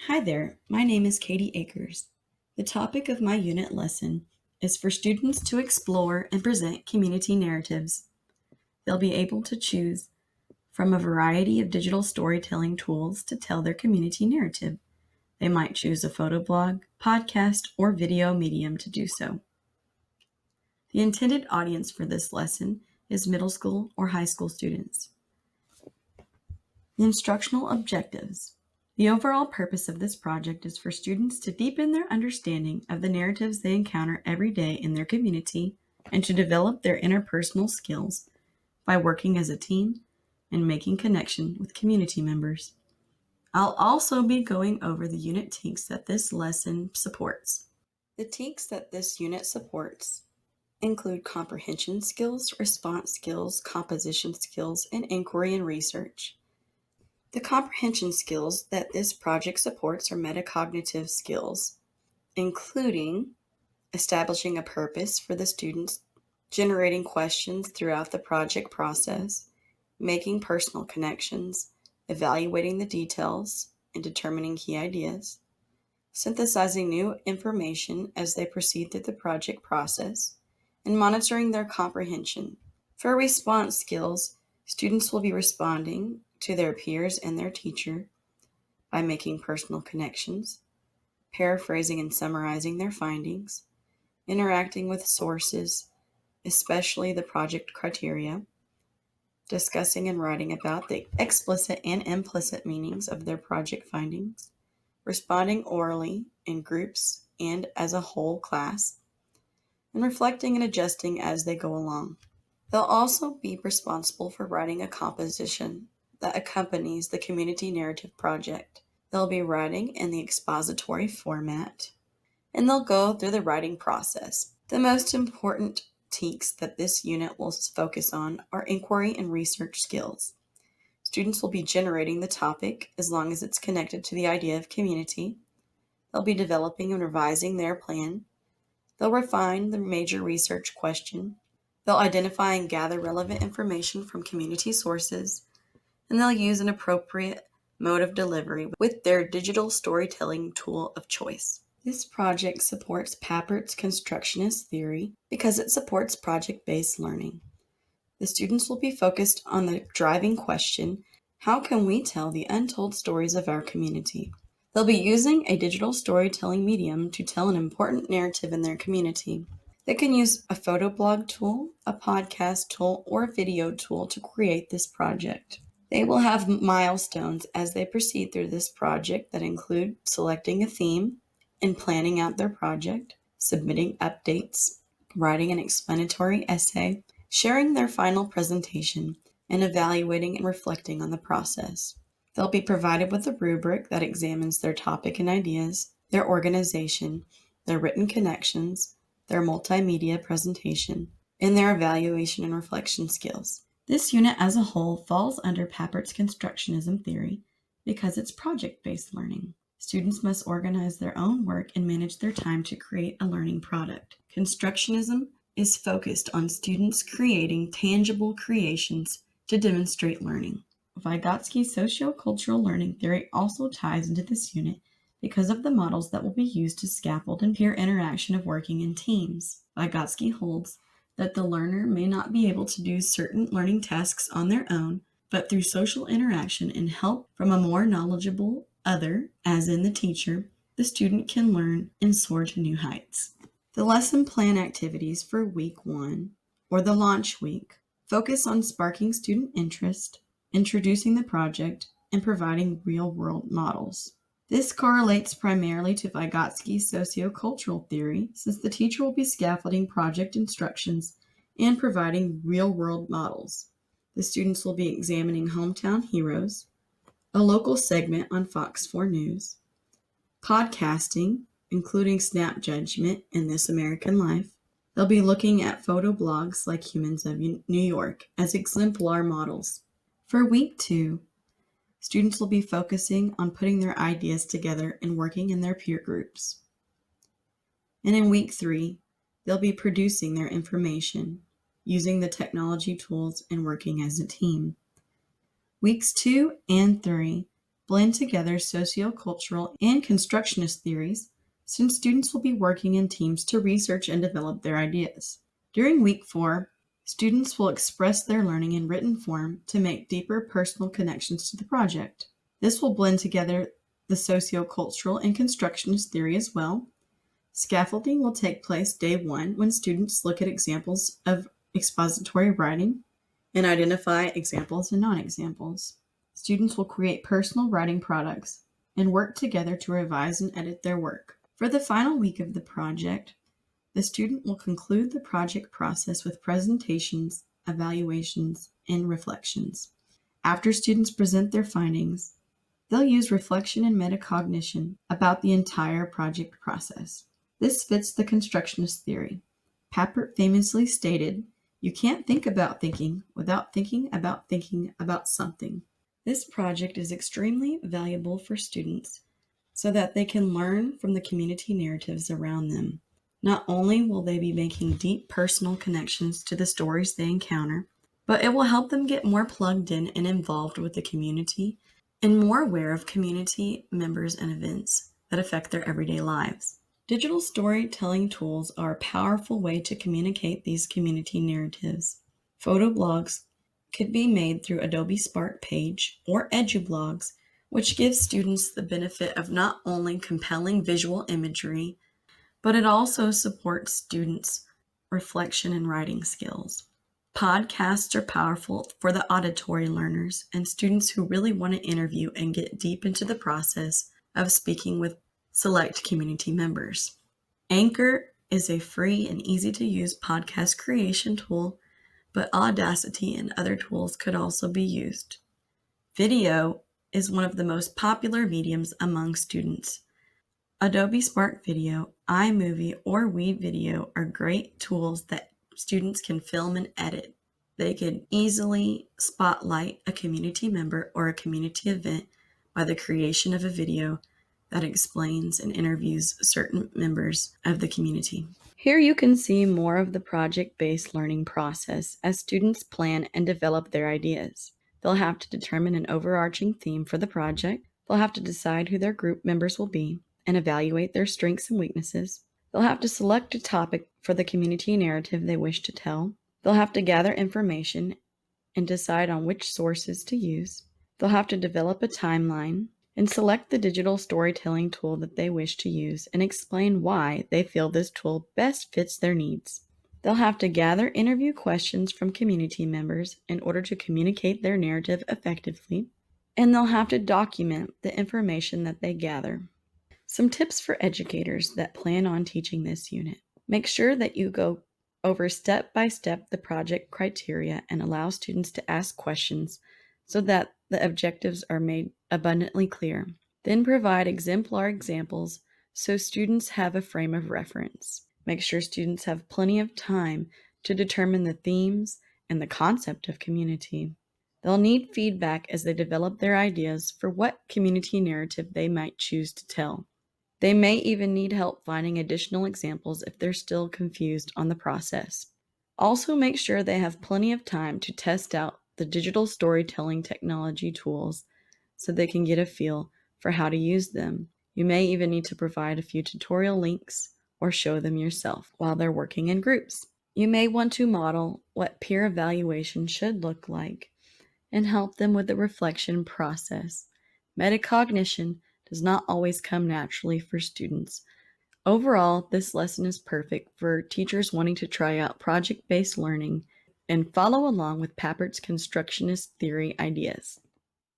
Hi there, my name is Katie Akers. The topic of my unit lesson is for students to explore and present community narratives. They'll be able to choose from a variety of digital storytelling tools to tell their community narrative. They might choose a photo blog, podcast, or video medium to do so. The intended audience for this lesson is middle school or high school students. The instructional objectives. The overall purpose of this project is for students to deepen their understanding of the narratives they encounter every day in their community and to develop their interpersonal skills by working as a team and making connection with community members. I'll also be going over the unit Tinks that this lesson supports. The Tinks that this unit supports include comprehension skills, response skills, composition skills, and inquiry and research. The comprehension skills that this project supports are metacognitive skills, including establishing a purpose for the students, generating questions throughout the project process, making personal connections, evaluating the details, and determining key ideas, synthesizing new information as they proceed through the project process, and monitoring their comprehension. For response skills, students will be responding to their peers and their teacher by making personal connections, paraphrasing and summarizing their findings, interacting with sources, especially the project criteria, discussing and writing about the explicit and implicit meanings of their project findings, responding orally in groups and as a whole class, and reflecting and adjusting as they go along. They'll also be responsible for writing a composition that accompanies the community narrative project. They'll be writing in the expository format, and they'll go through the writing process. The most important TEKs that this unit will focus on are inquiry and research skills. Students will be generating the topic as long as it's connected to the idea of community. They'll be developing and revising their plan. They'll refine the major research question. They'll identify and gather relevant information from community sources, and they'll use an appropriate mode of delivery with their digital storytelling tool of choice. This project supports Pappert's constructionist theory because it supports project-based learning. The students will be focused on the driving question, how can we tell the untold stories of our community? They'll be using a digital storytelling medium to tell an important narrative in their community. They can use a photo blog tool, a podcast tool, or a video tool to create this project. They will have milestones as they proceed through this project that include selecting a theme and planning out their project, submitting updates, writing an explanatory essay, sharing their final presentation, and evaluating and reflecting on the process. They'll be provided with a rubric that examines their topic and ideas, their organization, their written connections, their multimedia presentation, and their evaluation and reflection skills. This unit as a whole falls under Pappert's constructionism theory because it's project-based learning. Students must organize their own work and manage their time to create a learning product. Constructionism is focused on students creating tangible creations to demonstrate learning. Vygotsky's sociocultural learning theory also ties into this unit because of the models that will be used to scaffold and peer interaction of working in teams. Vygotsky holds that the learner may not be able to do certain learning tasks on their own, but through social interaction and help from a more knowledgeable other, as in the teacher, the student can learn and soar to new heights. The lesson plan activities for week 1, or the launch week, focus on sparking student interest, introducing the project, and providing real-world models. This correlates primarily to Vygotsky's sociocultural theory, since the teacher will be scaffolding project instructions and providing real-world models. The students will be examining hometown heroes, a local segment on Fox 4 News, podcasting, including Snap Judgment and This American Life. They'll be looking at photo blogs like Humans of New York as exemplar models. For week 2, students will be focusing on putting their ideas together and working in their peer groups. And in week 3, they'll be producing their information, using the technology tools and working as a team. Weeks 2 and 3 blend together sociocultural and constructionist theories, since students will be working in teams to research and develop their ideas. During week 4, students will express their learning in written form to make deeper personal connections to the project. This will blend together the sociocultural and constructionist theory as well. Scaffolding will take place day 1 when students look at examples of expository writing and identify examples and non-examples. Students will create personal writing products and work together to revise and edit their work. For the final week of the project, the student will conclude the project process with presentations, evaluations, and reflections. After students present their findings, they'll use reflection and metacognition about the entire project process. This fits the constructionist theory. Papert famously stated, "You can't think about thinking without thinking about something." This project is extremely valuable for students so that they can learn from the community narratives around them. Not only will they be making deep personal connections to the stories they encounter, but it will help them get more plugged in and involved with the community and more aware of community members and events that affect their everyday lives. Digital storytelling tools are a powerful way to communicate these community narratives. Photo blogs could be made through Adobe Spark Page or EduBlogs, which gives students the benefit of not only compelling visual imagery, but it also supports students' reflection and writing skills. Podcasts are powerful for the auditory learners and students who really want to interview and get deep into the process of speaking with select community members. Anchor is a free and easy-to-use podcast creation tool, but Audacity and other tools could also be used. Video is one of the most popular mediums among students. Adobe Spark Video, iMovie, or Weave Video are great tools that students can film and edit. They can easily spotlight a community member or a community event by the creation of a video that explains and interviews certain members of the community. Here you can see more of the project-based learning process as students plan and develop their ideas. They'll have to determine an overarching theme for the project. They'll have to decide who their group members will be and evaluate their strengths and weaknesses. They'll have to select a topic for the community narrative they wish to tell. They'll have to gather information and decide on which sources to use. They'll have to develop a timeline and select the digital storytelling tool that they wish to use and explain why they feel this tool best fits their needs. They'll have to gather interview questions from community members in order to communicate their narrative effectively, and they'll have to document the information that they gather. Some tips for educators that plan on teaching this unit. Make sure that you go over step by step the project criteria and allow students to ask questions so that the objectives are made abundantly clear. Then provide exemplar examples so students have a frame of reference. Make sure students have plenty of time to determine the themes and the concept of community. They'll need feedback as they develop their ideas for what community narrative they might choose to tell. They may even need help finding additional examples if they're still confused on the process. Also, make sure they have plenty of time to test out the digital storytelling technology tools so they can get a feel for how to use them. You may even need to provide a few tutorial links or show them yourself while they're working in groups. You may want to model what peer evaluation should look like and help them with the reflection process. Metacognition does not always come naturally for students. Overall, this lesson is perfect for teachers wanting to try out project-based learning and follow along with Papert's constructionist theory ideas.